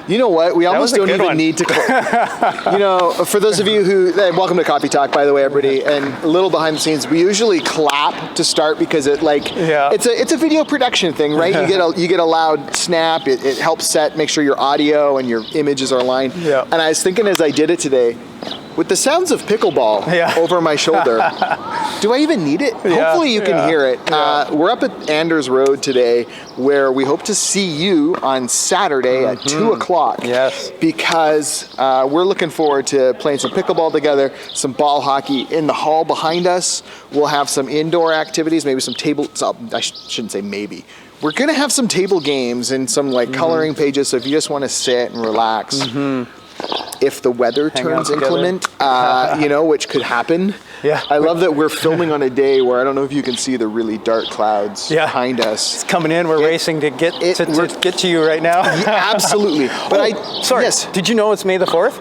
You know what? We almost don't even need to. For those of you who welcome to Coffee Talk, by the way, everybody. And a little behind the scenes, we usually clap to start because it's a video production thing, right? You get a loud snap. It helps make sure your audio and your images are aligned. Yeah. And I was thinking as I did it today, with the sounds of pickleball over my shoulder, do I even need it? Hopefully you can hear it. We're up at Andors Road today, where we hope to see you on Saturday at 2 o'clock. Yes. Because we're looking forward to playing some pickleball together, some ball hockey in the hall behind us. We'll have some indoor activities, maybe some table, I shouldn't say maybe. We're going to have some table games and some coloring pages, so if you just want to sit and relax. If the weather turns inclement, which could happen. Yeah. I love that we're filming on a day where I don't know if you can see the really dark clouds behind us. It's coming in. We're racing to get to you right now. Absolutely. But sorry. Yes. Did you know it's May the 4th?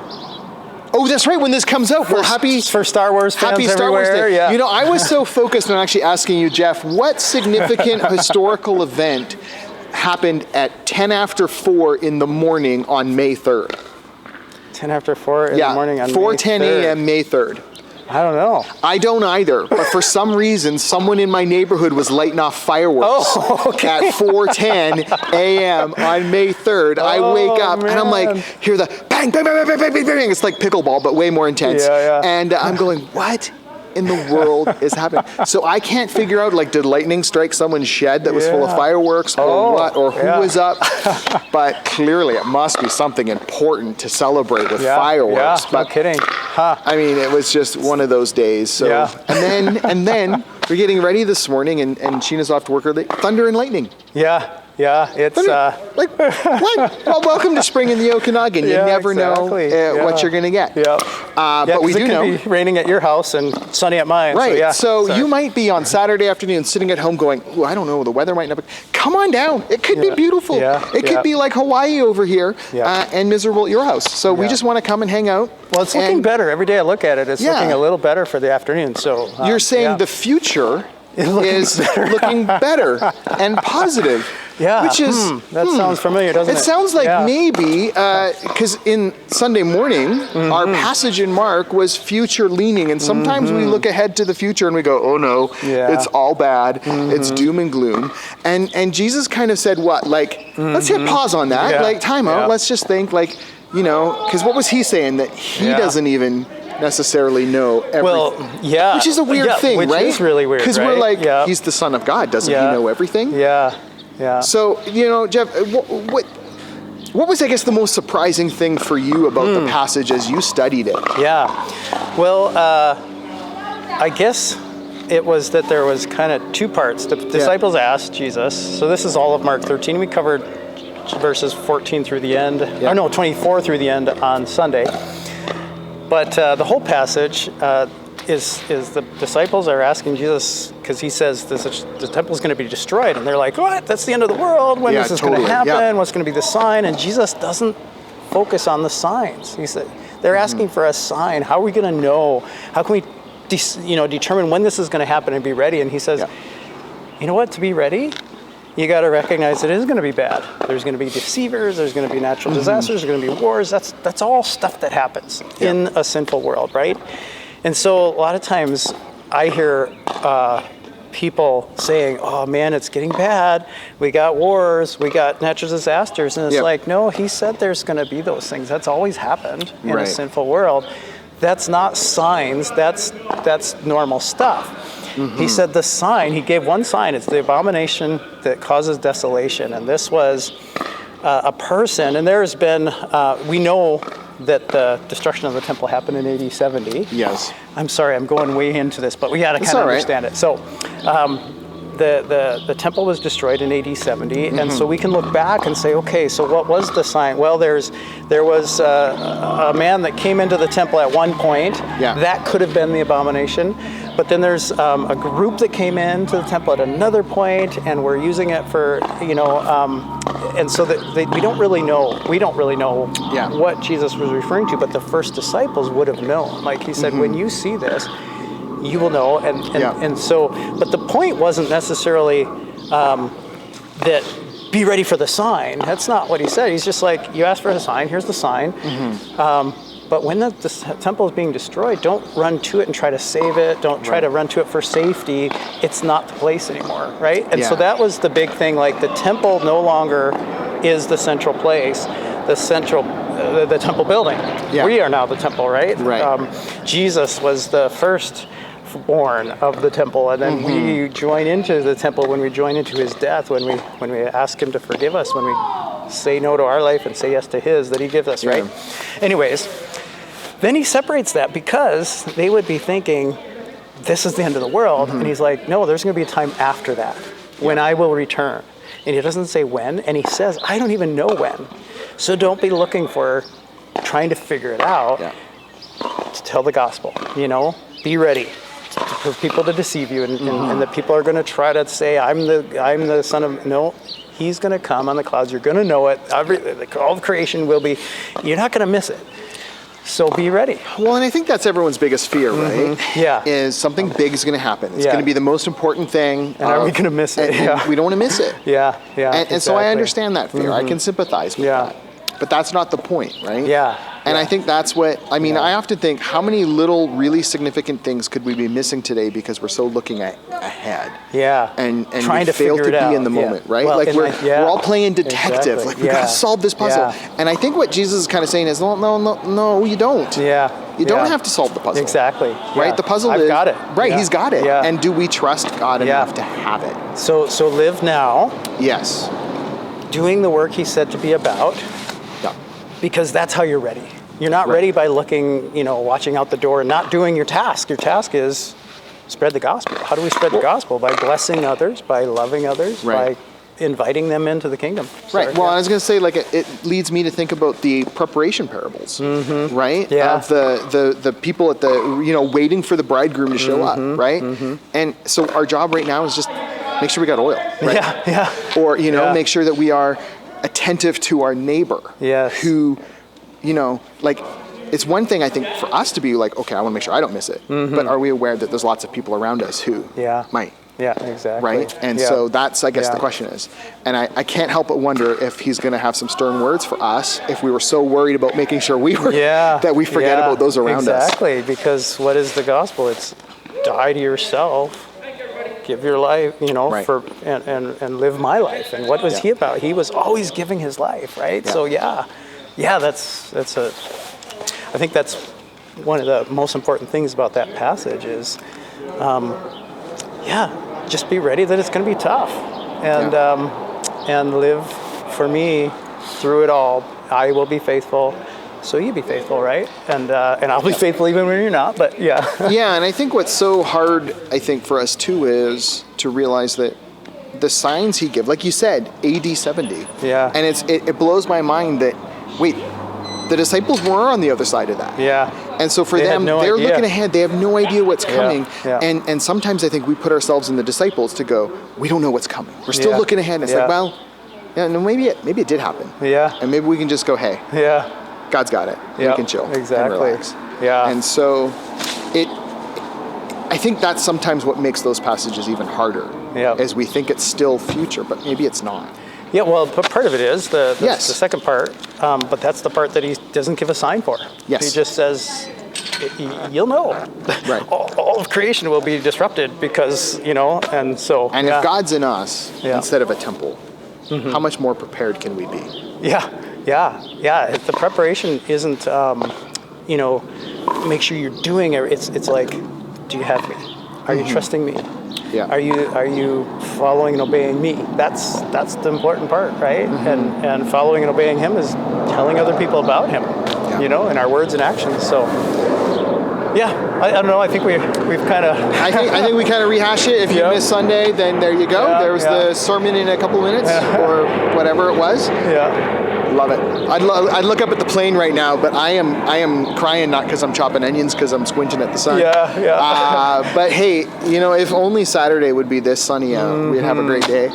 Oh, that's right. When this comes out, we're happy for Star Wars fans happy Star Wars everywhere. Day. Yeah. I was so focused on actually asking you, Jeff, what significant historical event happened at 10 after 4 in the morning on May 3rd? 10 after 4 in the morning on May 4:10 a.m. May 3rd. I don't know. I don't either, but for some reason, someone in my neighborhood was lighting off fireworks at 4:10 a.m. on May 3rd. I wake up and I'm like, hear the bang, bang, bang, bang, bang, bang, bang. It's like pickleball, but way more intense. And I'm going, what in the world is happening? So I can't figure out, did lightning strike someone's shed that was full of fireworks or what, or who was up? But clearly it must be something important to celebrate with fireworks. But, no kidding. Huh. I mean, it was just one of those days. So, and then we're getting ready this morning, and Sheena's off to work early. Thunder and lightning. Yeah, it's what? Well, welcome to spring in the Okanagan. You never know what you're going to get. But we do know. It could be raining at your house and sunny at mine. Right. So you might be on Saturday afternoon sitting at home going, "Ooh, I don't know, the weather might not be." Come on down. It could be beautiful. It could be like Hawaii over here and miserable at your house. So we just want to come and hang out. Well, it's looking better. Every day I look at it, it's looking a little better for the afternoon. So you're saying the future is looking better and positive. Which is that sounds familiar, doesn't it? It sounds like maybe because in Sunday morning our passage in Mark was future leaning, and sometimes we look ahead to the future and we go, oh no, it's all bad, it's doom and gloom, and Jesus kind of said what, let's hit pause on that, time out, let's just think, because what was he saying, that he doesn't even necessarily know everything. Well, which is a weird thing, which right? Which is really weird, because we're like, he's the Son of God, doesn't he know everything? Yeah. So, Jeff, what was, I guess, the most surprising thing for you about the passage as you studied it? Yeah. Well, I guess it was that there was kind of two parts. The disciples asked Jesus. So this is all of Mark 13. We covered verses 14 through the end. Oh, no, 24 through the end on Sunday. But the whole passage is the disciples are asking Jesus, because he says the temple is going to be destroyed, and they're like, what? That's the end of the world. When is this going to happen? What's going to be the sign? And Jesus doesn't focus on the signs. He said they're asking for a sign. How are we going to know? How can we determine when this is going to happen and be ready? And he says, you know what? To be ready, you got to recognize it is going to be bad. There's going to be deceivers. There's going to be natural disasters. There's going to be wars. That's all stuff that happens in a sinful world, right? And so a lot of times I hear people saying, oh man, it's getting bad. We got wars, we got natural disasters. And it's like, no, he said there's going to be those things. That's always happened in a sinful world. That's not signs, that's normal stuff. He said the sign, he gave one sign, it's the abomination that causes desolation. And this was a person, and there's been, we know that the destruction of the temple happened in AD 70. Yes. I'm sorry, I'm going way into this, but we got to kind of understand it. So the temple was destroyed in AD 70, and so we can look back and say, okay, so what was the sign? Well, there was a man that came into the temple at one point. That could have been the abomination. But then there's a group that came into the temple at another point, and we're using it for, and so that we don't really know what Jesus was referring to, but the first disciples would have known. Like he said, when you see this, you will know. And so, but the point wasn't necessarily that be ready for the sign. That's not what he said. He's just like, you asked for a sign, here's the sign. But when the temple is being destroyed, don't run to it and try to save it. Don't try to run to it for safety. It's not the place anymore, right? And so that was the big thing. Like, the temple no longer is the central place, the temple building. Yeah. We are now the temple, right? Jesus was the firstborn of the temple, and then we join into the temple when we join into his death, when we ask him to forgive us, when we say no to our life and say yes to his that he gives us, right? Anyways, then he separates that because they would be thinking, this is the end of the world. And he's like, no, there's going to be a time after that when I will return. And he doesn't say when, and he says, I don't even know when. So don't be looking for trying to figure it out. To tell the gospel, be ready for people to deceive you, and the people are going to try to say, I'm the son of, no, he's going to come on the clouds. You're going to know it. All of creation will be, you're not going to miss it. So be ready. Well, and I think that's everyone's biggest fear, right? Yeah. Is something big is going to happen. It's going to be the most important thing. And are we going to miss it? And we don't want to miss it. And so I understand that fear. I can sympathize with that. But that's not the point, right? And I think that's what, I often think, how many little really significant things could we be missing today because we're so looking ahead? And trying we to fail figure to it out. be in the moment, right? Well, like we're all playing detective. Exactly. Like, we got to solve this puzzle. And I think what Jesus is kind of saying is, no, you don't. You don't have to solve the puzzle. Exactly. Right? The puzzle is... I've got it. Right, he's got it. And do we trust God enough to have it? So live now. Yes. Doing the work he said to be about. Because that's how you're ready. You're not ready by looking, watching out the door and not doing your task. Your task is spread the gospel. How do we spread the gospel? By blessing others, by loving others, by inviting them into the kingdom. Well, I was going to say, like, it leads me to think about the preparation parables, right? Of the people at the, waiting for the bridegroom to show up, right? And so our job right now is just make sure we got oil, right? Or, make sure that we are attentive to our neighbor who, it's one thing I think for us to be like, okay, I want to make sure I don't miss it. But are we aware that there's lots of people around us who might? Exactly. Right? And so that's, I guess, the question is. And I can't help but wonder if he's going to have some stern words for us if we were so worried about making sure we were, that we forget about those around us. Exactly, because what is the gospel? It's die to yourself. Give your life, for and live my life. And what was he about? He was always giving his life, right? So that's I think that's one of the most important things about that passage is, just be ready that it's going to be tough, and live for me through it all. I will be faithful. So you be faithful, right? And I'll be faithful even when you're not, but and I think what's so hard, I think, for us too is to realize that the signs he gives, like you said, AD 70. And it blows my mind that, wait, the disciples were on the other side of that. And so for them, they're looking ahead. They have no idea what's coming. And sometimes I think we put ourselves in the disciples to go, we don't know what's coming. We're still looking ahead. And it's like, well, no, maybe it did happen. And maybe we can just go, hey. God's got it. We can chill and relax. And so I think that's sometimes what makes those passages even harder. As we think it's still future, but maybe it's not. Well, but part of it is the second part, but that's the part that he doesn't give a sign for. He just says, you'll know. All of creation will be disrupted because, and so. And if God's in us instead of a temple, how much more prepared can we be? If the preparation isn't, make sure you're doing it. It's like, do you have me? Are you trusting me? Are you following and obeying me? That's the important part, right? And following and obeying him is telling other people about him, in our words and actions. So. I don't know. I think we've kind of. I think we kind of rehash it. If you missed Sunday, then there you go. There was the sermon in a couple minutes, or whatever it was. Love it. I'd look up at the plane right now, but I am crying not because I'm chopping onions, because I'm squinting at the sun. But hey, if only Saturday would be this sunny out, we'd have a great day.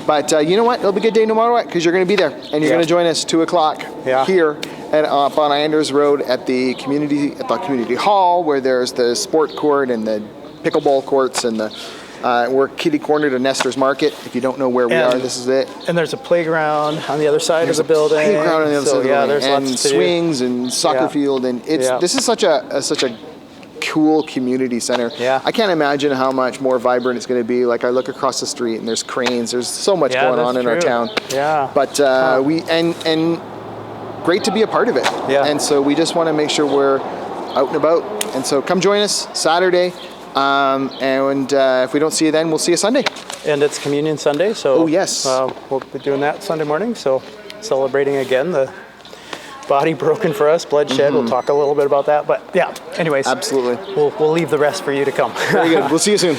But you know what? It'll be a good day no matter what, because you're going to be there and you're going to join us 2:00 here and up on Andors Road at the community hall, where there's the sport court and the pickleball courts and the We're kitty corner to Nestor's Market. If you don't know where we are, this is it. And there's a playground on the other side of the building. Playground on the other side of the building. There's and lots to swings and soccer field, and this is such a cool community center. Yeah. I can't imagine how much more vibrant it's going to be. Like I look across the street and there's cranes. There's so much going on in our town. Yeah. But we and great to be a part of it. Yeah. And so we just want to make sure we're out and about. And so come join us Saturday. And if we don't see you then, we'll see you Sunday. And it's Communion Sunday, so yes, we'll be doing that Sunday morning. So celebrating again the body broken for us, blood shed. We'll talk a little bit about that. But yeah, anyways, absolutely. We'll leave the rest for you to come. Very good. We'll see you soon.